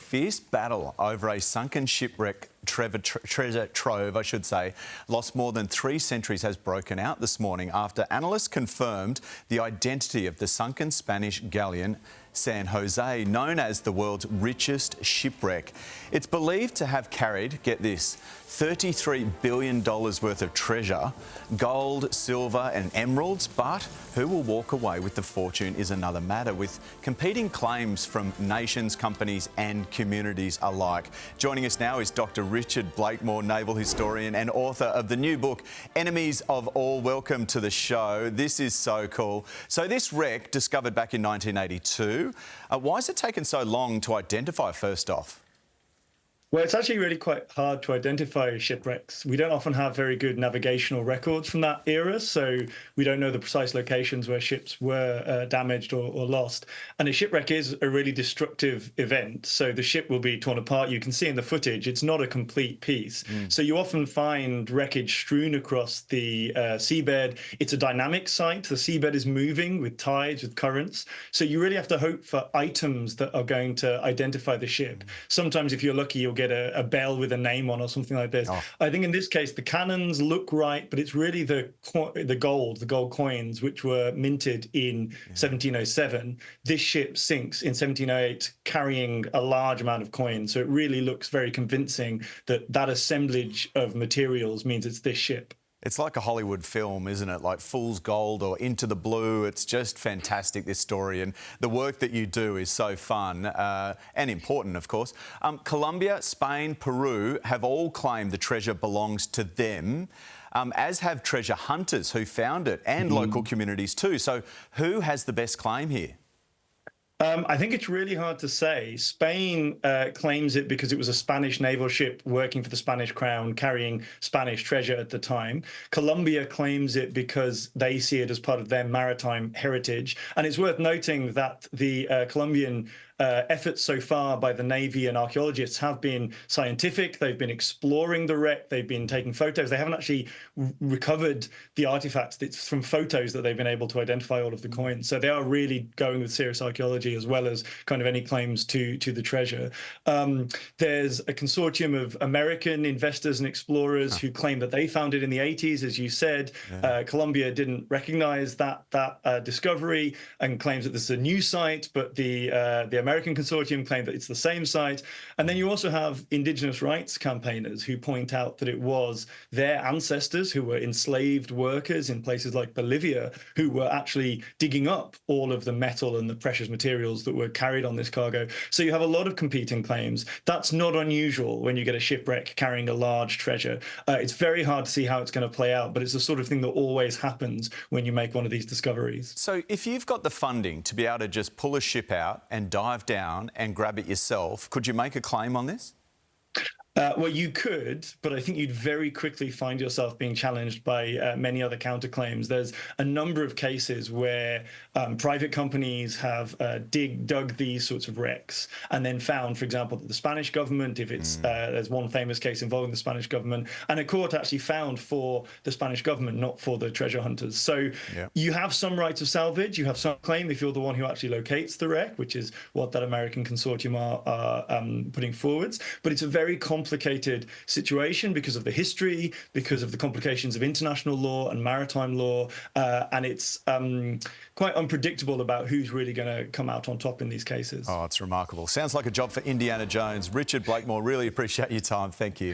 fierce battle over a sunken shipwreck treasure trove, lost more than 3 centuries has broken out this morning after analysts confirmed the identity of the sunken Spanish galleon San Jose, known as the world's richest shipwreck. It's believed to have carried, get this, $33 billion worth of treasure, gold, silver and emeralds, but who will walk away with the fortune is another matter, with competing claims from nations, companies and communities alike. Joining us now is Dr. Richard Blakemore, naval historian and author of the new book, Enemies of All. Welcome to the show. This is so cool. So this wreck, discovered back in 1982, why has it taken so long to identify first off? Well, it's actually really quite hard to identify shipwrecks. We don't often have very good navigational records from that era, so we don't know the precise locations where ships were damaged or lost. And a shipwreck is a really destructive event, so the ship will be torn apart. You can see in the footage, it's not a complete piece. So you often find wreckage strewn across the seabed. It's a dynamic site. The seabed is moving with tides, with currents. So you really have to hope for items that are going to identify the ship. Sometimes, if you're lucky, you'll get a bell with a name on or something like this. I think in this case, the cannons look right, but it's really the gold coins, which were minted in 1707. This ship sinks in 1708, carrying a large amount of coins. So it really looks very convincing that that assemblage of materials means it's this ship. It's like a Hollywood film, isn't it? Like Fool's Gold or Into the Blue. It's just fantastic, this story. And the work that you do is so fun and important, of course. Colombia, Spain, Peru have all claimed the treasure belongs to them, as have treasure hunters who found it and local communities too. So who has the best claim here? I think it's really hard to say. Spain claims it because it was a Spanish naval ship working for the Spanish crown, carrying Spanish treasure at the time. Colombia claims it because they see it as part of their maritime heritage. And it's worth noting that the Colombian efforts so far by the Navy and archaeologists have been scientific. They've been exploring the wreck. They've been taking photos. They haven't actually recovered the artifacts. It's from photos that they've been able to identify all of the coins. So they are really going with serious archaeology as well as kind of any claims to the treasure. There's a consortium of American investors and explorers who claim that they found it in the 80s, as you said. Colombia didn't recognize that discovery and claims that this is a new site, but the American consortium claim that it's the same site. And then you also have indigenous rights campaigners who point out that it was their ancestors who were enslaved workers in places like Bolivia who were actually digging up all of the metal and the precious materials that were carried on this cargo. So you have a lot of competing claims. That's not unusual when you get a shipwreck carrying a large treasure. It's very hard to see how it's going to play out, but it's the sort of thing that always happens when you make one of these discoveries. So if you've got the funding to be able to just pull a ship out and dive down and grab it yourself, could you make a claim on this? Well, you could, but I think you'd very quickly find yourself being challenged by many other counterclaims. There's a number of cases where private companies have dug these sorts of wrecks and then found, for example, that the Spanish government, if it's there's one famous case involving the Spanish government, and a court actually found for the Spanish government, not for the treasure hunters. So you have some right of salvage, you have some claim if you're the one who actually locates the wreck, which is what that American consortium are putting forwards. But it's a very complicated situation because of the history, because of the complications of international law and maritime law, and it's quite unpredictable about who's really going to come out on top in these cases. Oh, it's remarkable. Sounds like a job for Indiana Jones. Richard Blakemore, really appreciate your time. Thank you.